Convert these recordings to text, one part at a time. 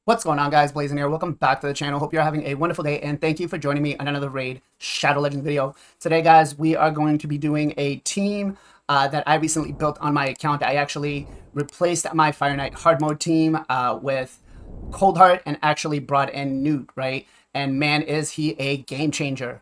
What's going on, guys? Blazing here. Welcome back to the channel. Hope you're having a wonderful day, and thank you for joining me on another Raid Shadow Legends video. Today, guys, we are going to be doing a team that I recently built on my account. I actually replaced my Fire Knight hard mode team with Cold Heart and actually brought in Newt, right? And man, is he a game changer.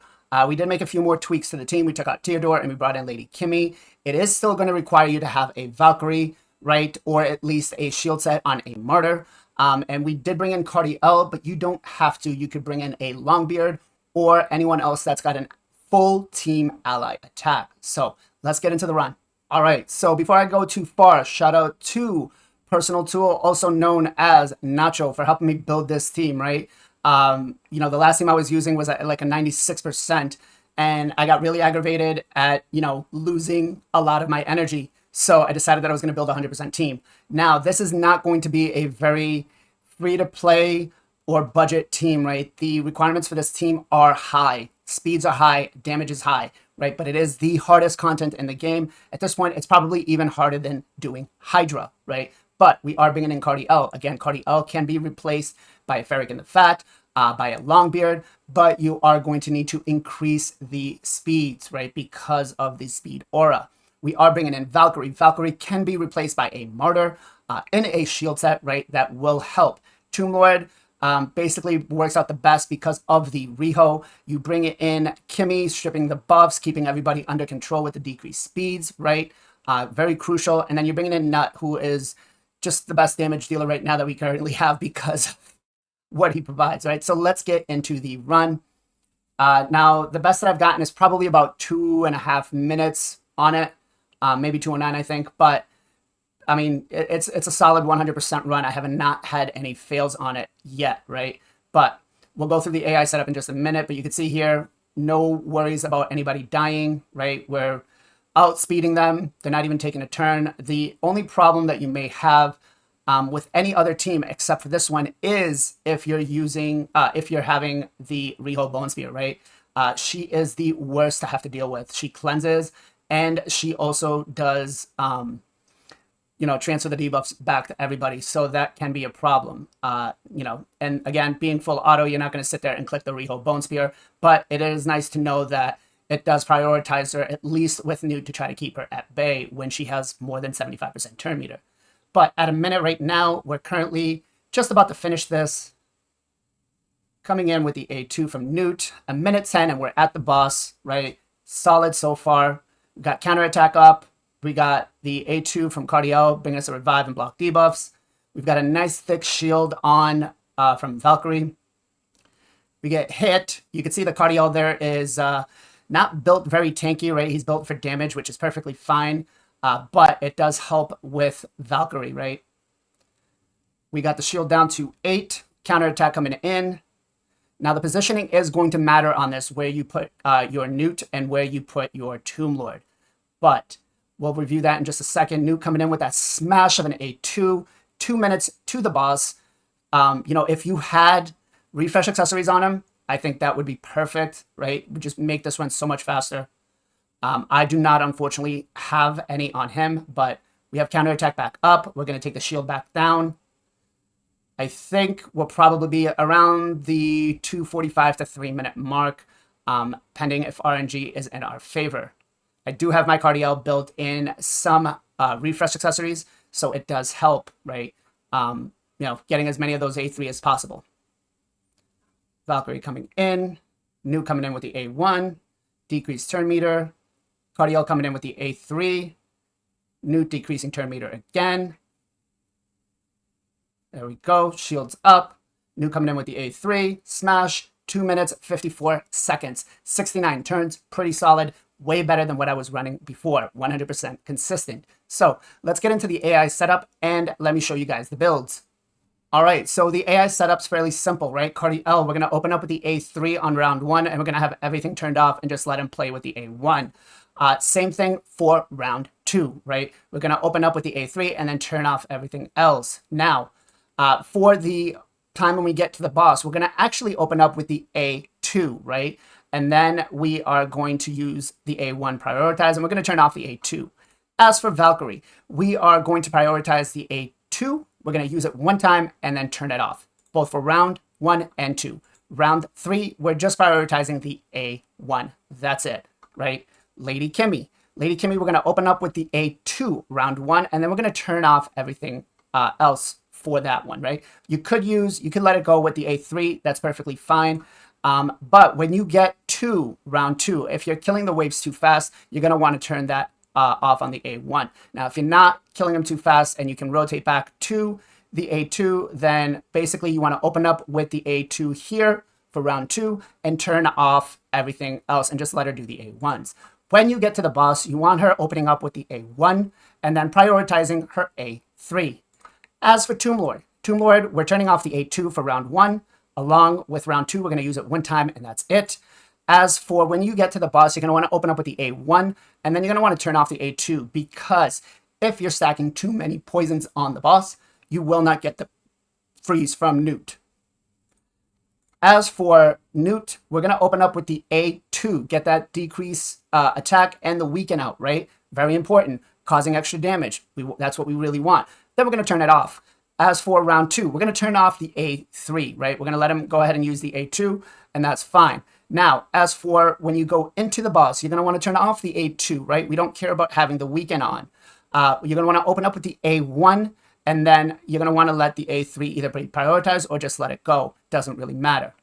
We did make a few more tweaks to the team. We took out Theodore and we brought in Lady Kimmy. It is still going to require you to have a Valkyrie, right? Or at least a shield set on a Martyr. And we did bring in Cardiel, but you don't have to. You could bring in a Longbeard or anyone else that's got a full team ally attack. So let's get into the run. All right, so before I go too far, shout out to Personal Tool, also known as Nacho, for helping me build this team, right? You know, the last team I was using was at like a 96%, and I got really aggravated at, losing a lot of my energy. So I decided that I was going to build a 100% team. Now, this is not going to be a very free-to-play or budget team, right? The requirements for this team are high. Speeds are high, damage is high, right? But it is the hardest content in the game. At this point, it's probably even harder than doing Hydra, right? But we are bringing in Cardiel. Again, Cardiel can be replaced by a Ferric in the Fat, by a Longbeard, but you are going to need to increase the speeds, right? Because of the speed aura. We are bringing in Valkyrie. Valkyrie can be replaced by a Martyr in a shield set, right? That will help. Tomb Lord basically works out the best because of the Riho. You bring it in Kimmy, stripping the buffs, keeping everybody under control with the decreased speeds, right? Very crucial. And then you're bringing in Nut, who is just the best damage dealer right now that we currently have because of what he provides, right? So let's get into the run. Now, the best that I've gotten is probably about 2.5 minutes on it. Maybe 209, I think. But, I mean, it's a solid 100% run. I have not had any fails on it yet, right? But we'll go through the AI setup in just a minute. But you can see here, no worries about anybody dying, right? We're outspeeding them. They're not even taking a turn. The only problem that you may have with any other team except for this one is if you're having the Riho Bone Spear, right? She is the worst to have to deal with. She cleanses, and she also does, transfer the debuffs back to everybody. So that can be a problem, And again, being full auto, you're not going to sit there and click the Riho Bone Spear. But it is nice to know that it does prioritize her, at least with Newt, to try to keep her at bay when she has more than 75% turn meter. But at a minute right now, we're currently just about to finish this. Coming in with the A2 from Newt, a minute 10, and we're at the boss, right? Solid so far. We got counterattack up. We got the A2 from Cardiel, bringing us a revive and block debuffs. We've got a nice thick shield on from Valkyrie. We get hit. You can see the Cardiel there is not built very tanky, right? He's built for damage, which is perfectly fine. But it does help with Valkyrie, right? We got the shield down to 8. Counterattack coming in. Now, the positioning is going to matter on this, where you put your Newt and where you put your Tomb Lord. But we'll review that in just a second. Newt coming in with that smash of an A2. 2 minutes to the boss. If you had refresh accessories on him, I think that would be perfect, right? Would just make this one so much faster. I do not, unfortunately, have any on him, but we have counterattack back up. We're going to take the shield back down. I think we'll probably be around the 2:45 to 3 minute mark, pending if RNG is in our favor. I do have my Cardiel built in some refresh accessories, so it does help, right? Getting as many of those A3 as possible. Valkyrie coming in, Newt coming in with the A1, decreased turn meter. Cardiel coming in with the A3, Newt decreasing turn meter again. There we go, shields up. Newt coming in with the A3, smash, 2 minutes, 54 seconds, 69 turns, pretty solid, way better than what I was running before, 100% consistent. So let's get into the AI setup and let me show you guys the builds. All right, so the AI setup's fairly simple, right? Cardiel, we're gonna open up with the A3 on round 1, and we're gonna have everything turned off and just let him play with the A1. Same thing for round 2, right? We're gonna open up with the A3 and then turn off everything else. Now, for the time when we get to the boss, we're gonna actually open up with the A2, right? And then we are going to use the A1 prioritize, and we're gonna turn off the A2. As for Valkyrie, we are going to prioritize the A2. We're going to use it one time and then turn it off. both for round 1 and 2. Round 3, we're just prioritizing the A1. That's it, right? Lady Kimmy, we're going to open up with the A2 round 1, and then we're going to turn off everything else for that one, right? You could let it go with the A3. That's perfectly fine. But when you get to round 2, if you're killing the waves too fast, you're going to want to turn that off on the A1. Now, if you're not killing them too fast and you can rotate back to the A2, then basically you want to open up with the A2 here for round 2 and turn off everything else and just let her do the A1s. When you get to the boss, you want her opening up with the A1 and then prioritizing her A3. As for Tomb Lord, we're turning off the A2 for round 1. Along with round 2, we're going to use it one time, and that's it. As for when you get to the boss, you're going to want to open up with the A1, and then you're going to want to turn off the A2, because if you're stacking too many poisons on the boss, you will not get the freeze from Newt. As for Newt, we're going to open up with the A2, get that decrease attack and the weaken out, right? Very important, causing extra damage. That's what we really want. Then we're going to turn it off. As for round 2, we're going to turn off the A3, right? We're going to let him go ahead and use the A2, and that's fine. Now, as for when you go into the boss, you're going to want to turn off the A2, right? We don't care about having the weaken on. You're going to want to open up with the A1, and then you're going to want to let the A3 either be prioritized or just let it go. Doesn't really matter.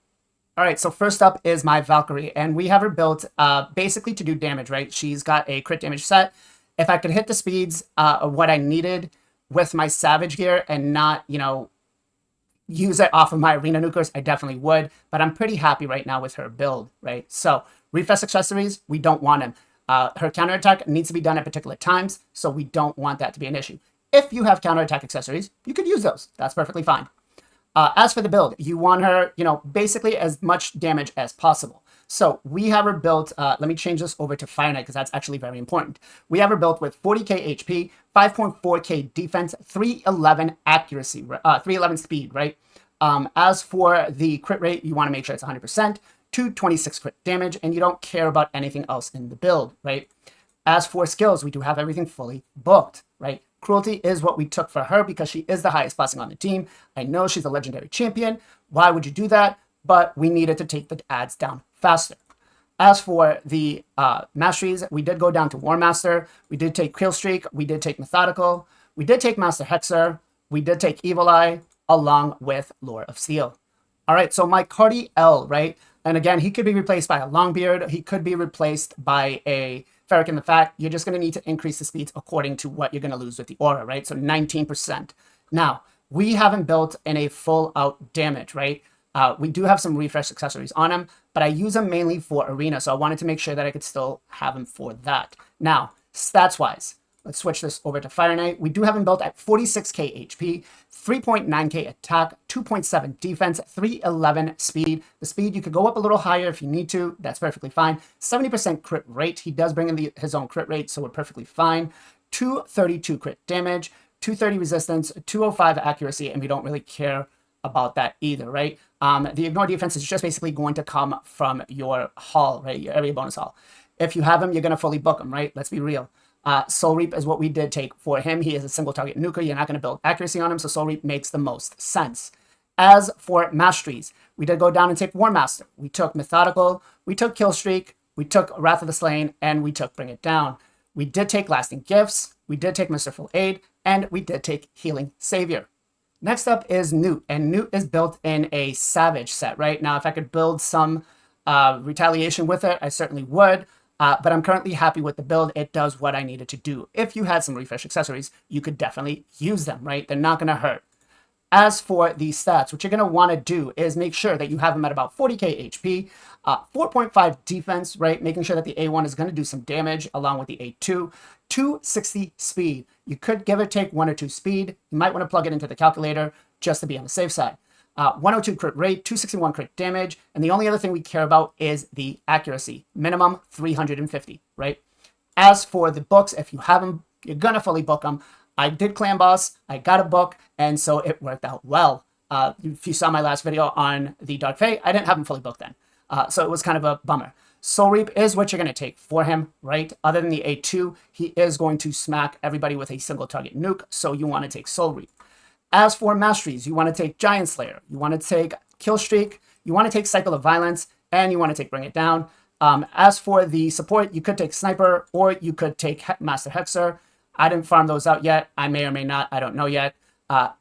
All right, so first up is my Valkyrie, and we have her built basically to do damage, right? She's got a crit damage set. If I could hit the speeds of what I needed with my Savage gear and not, use it off of my Arena Nukers, I definitely would, but I'm pretty happy right now with her build, right? So, refresh accessories, we don't want them. Her counterattack needs to be done at particular times, so we don't want that to be an issue. If you have counterattack accessories, you could use those. That's perfectly fine. As for the build, you want her, basically as much damage as possible. So we have her built, let me change this over to Fire Knight because that's actually very important. We have her built with 40k HP, 5.4k defense, 311 accuracy, 311 speed, right? As for the crit rate, you want to make sure it's 100%, 226 crit damage, and you don't care about anything else in the build, right? As for skills, we do have everything fully booked, right? Cruelty is what we took for her because she is the highest blessing on the team. I know she's a legendary champion. Why would you do that? But we needed to take the ads down faster. As for the masteries, we did go down to War Master. We did take Killstreak. We did take Methodical. We did take Master Hexer. We did take Evil Eye along with Lore of Steel. All right, so my Cardi L, right? And again, he could be replaced by a Longbeard. He could be replaced by a Ferric in the Fat. You're just going to need to increase the speeds according to what you're going to lose with the aura, right? So 19%. Now, we haven't built in a full out damage, right? We do have some refresh accessories on him, but I use them mainly for arena, so I wanted to make sure that I could still have him for that. Now, stats-wise, let's switch this over to Fire Knight. We do have him built at 46k HP, 3.9k attack, 2.7 defense, 311 speed. The speed, you could go up a little higher if you need to. That's perfectly fine. 70% crit rate. He does bring in his own crit rate, so we're perfectly fine. 232 crit damage, 230 resistance, 205 accuracy, and we don't really care about that either, right? The ignore defense is just basically going to come from your haul, right? Your area bonus haul. If you have him, you're going to fully book him, right? Let's be real. Soul Reap is what we did take for him. He is a single target nuker. You're not going to build accuracy on him, so Soul Reap makes the most sense. As for masteries, we did go down and take War Master. We took Methodical, we took Killstreak, we took Wrath of the Slain, and we took Bring It Down. We did take Lasting Gifts, we did take Merciful Aid, and we did take Healing Savior. Next up is Newt, and Newt is built in a Savage set, right? Now, if I could build some retaliation with it, I certainly would, but I'm currently happy with the build. It does what I needed to do. If you had some refresh accessories, you could definitely use them, right? They're not going to hurt. As for the stats, what you're going to want to do is make sure that you have them at about 40k HP, 4.5 defense, right? Making sure that the A1 is going to do some damage along with the A2, 260 speed. You could give or take 1 or 2 speed. You might want to plug it into the calculator just to be on the safe side. 102 crit rate, 261 crit damage, and the only other thing we care about is the accuracy. Minimum 350, right? As for the books, if you have them, you're going to fully book them. I did Clan Boss, I got a book, and so it worked out well. If you saw my last video on the Dark Fae, I didn't have him fully booked then. So it was kind of a bummer. Soul Reap is what you're going to take for him, right? Other than the A2, he is going to smack everybody with a single target nuke, so you want to take Soul Reap. As for masteries, you want to take Giant Slayer, you want to take Kill Streak, you want to take Cycle of Violence, and you want to take Bring It Down. As for the support, you could take Sniper, or you could take Master Hexer. I didn't farm those out yet. I may or may not. I don't know yet.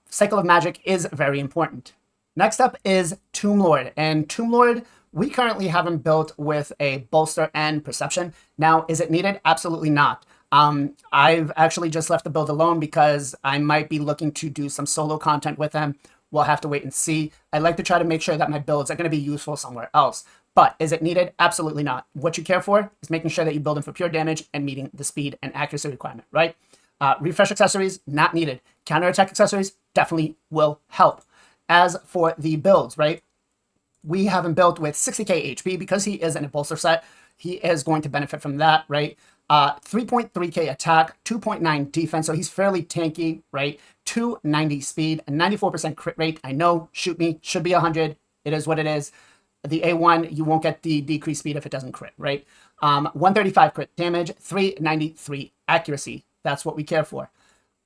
Cycle of Magic is very important. Next up is Tomb Lord. And Tomb Lord, we currently have him built with a Bolster and Perception. Now, is it needed? Absolutely not. I've actually just left the build alone because I might be looking to do some solo content with him. We'll have to wait and see. I like to try to make sure that my builds are going to be useful somewhere else. But is it needed? Absolutely not. What you care for is making sure that you build him for pure damage and meeting the speed and accuracy requirement, right? Refresh accessories, not needed. Counterattack accessories definitely will help. As for the builds, right? We have him built with 60k HP because he is in a bolster set. He is going to benefit from that, right? 3.3k attack, 2.9 defense, so he's fairly tanky, right? 290 speed, a 94% crit rate. I know, shoot me, should be 100. It is what it is. The A1, you won't get the decreased speed if it doesn't crit, right? 135 crit damage, 393 accuracy. That's what we care for.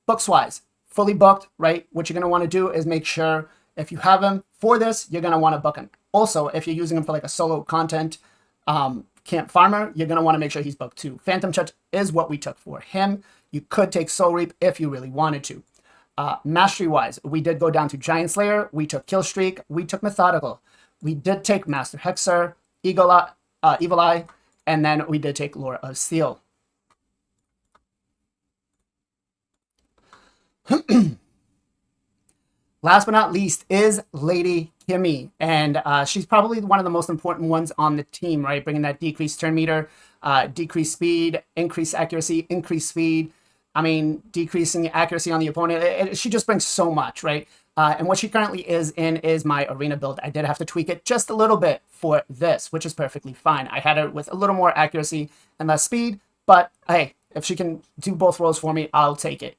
Books-wise, fully booked, right? What you're going to want to do is make sure if you have him for this, you're going to want to book him. Also, if you're using him for like a solo content camp farmer, you're going to want to make sure he's booked too. Phantom Touch is what we took for him. You could take Soul Reap if you really wanted to. Mastery-wise, we did go down to Giant Slayer. We took Kill Streak. We took Methodical. We did take Master Hexer, Evil Eye, and then we did take Lore of Steel. Last but not least is Lady Kimmy, and she's probably one of the most important ones on the team, right? Bringing that decreased turn meter, decreased speed, increased accuracy, increased speed. I mean, decreasing accuracy on the opponent. She just brings so much, right? And what she currently is in is my arena build. I did have to tweak it just a little bit for this, which is perfectly fine. I had her with a little more accuracy and less speed, but hey, if she can do both roles for me, I'll take it.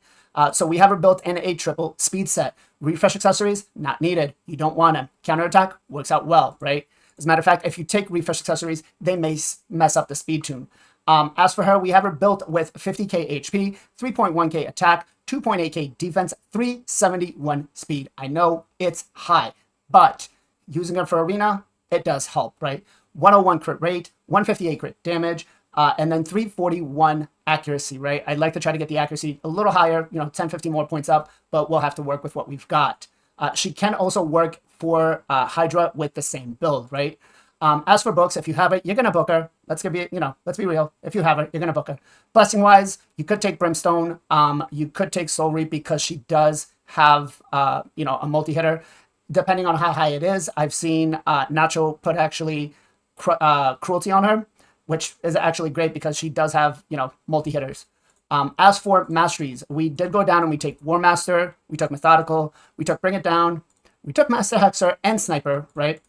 So we have her built in a triple speed set. Refresh accessories, not needed. You don't want them. Counterattack works out well, right? As a matter of fact, if you take refresh accessories, they may mess up the speed tune. As for her, we have her built with 50k HP, 3.1k attack, 2.8k defense, 371 speed. I know it's high, but using her for arena, it does help, right? 101 crit rate, 158 crit damage, and then 341 accuracy, right? I'd like to try to get the accuracy a little higher, 10, 15 more points up, but we'll have to work with what we've got. She can also work for Hydra with the same build, right? As for books, if you have it, you're going to book her. Let's be real. If you have it, you're going to book her. Blessing-wise, you could take Brimstone. You could take Soul Reap because she does have, a multi-hitter. Depending on how high it is, I've seen Nacho put actually Cruelty on her, which is actually great because she does have, multi-hitters. As for masteries, we did go down and we take War Master, we took Methodical, we took Bring It Down, we took Master Hexer and Sniper, right?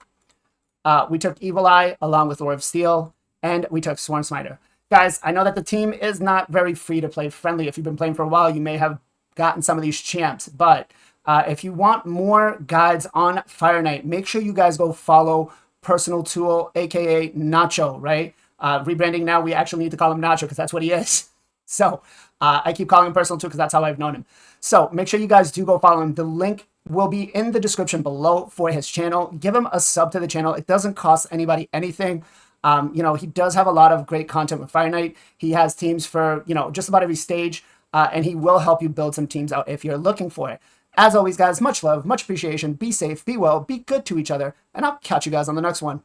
We took Evil Eye along with Lore of Steel, and we took Swarm Smiter. Guys, I know that the team is not very free to play friendly. If you've been playing for a while, you may have gotten some of these champs, but if you want more guides on Fire Knight, make sure you guys go follow Personal Tool, aka Nacho, right? Rebranding now, we actually need to call him Nacho because that's what he is. So I keep calling him Personal Tool because that's how I've known him. So make sure you guys do go follow him. The link will be in the description below for his channel. Give him a sub to the channel. It doesn't cost anybody anything. He does have a lot of great content with Fire Knight. He has teams for, just about every stage, and he will help you build some teams out if you're looking for it. As always, guys, much love, much appreciation. Be safe, be well, be good to each other, and I'll catch you guys on the next one.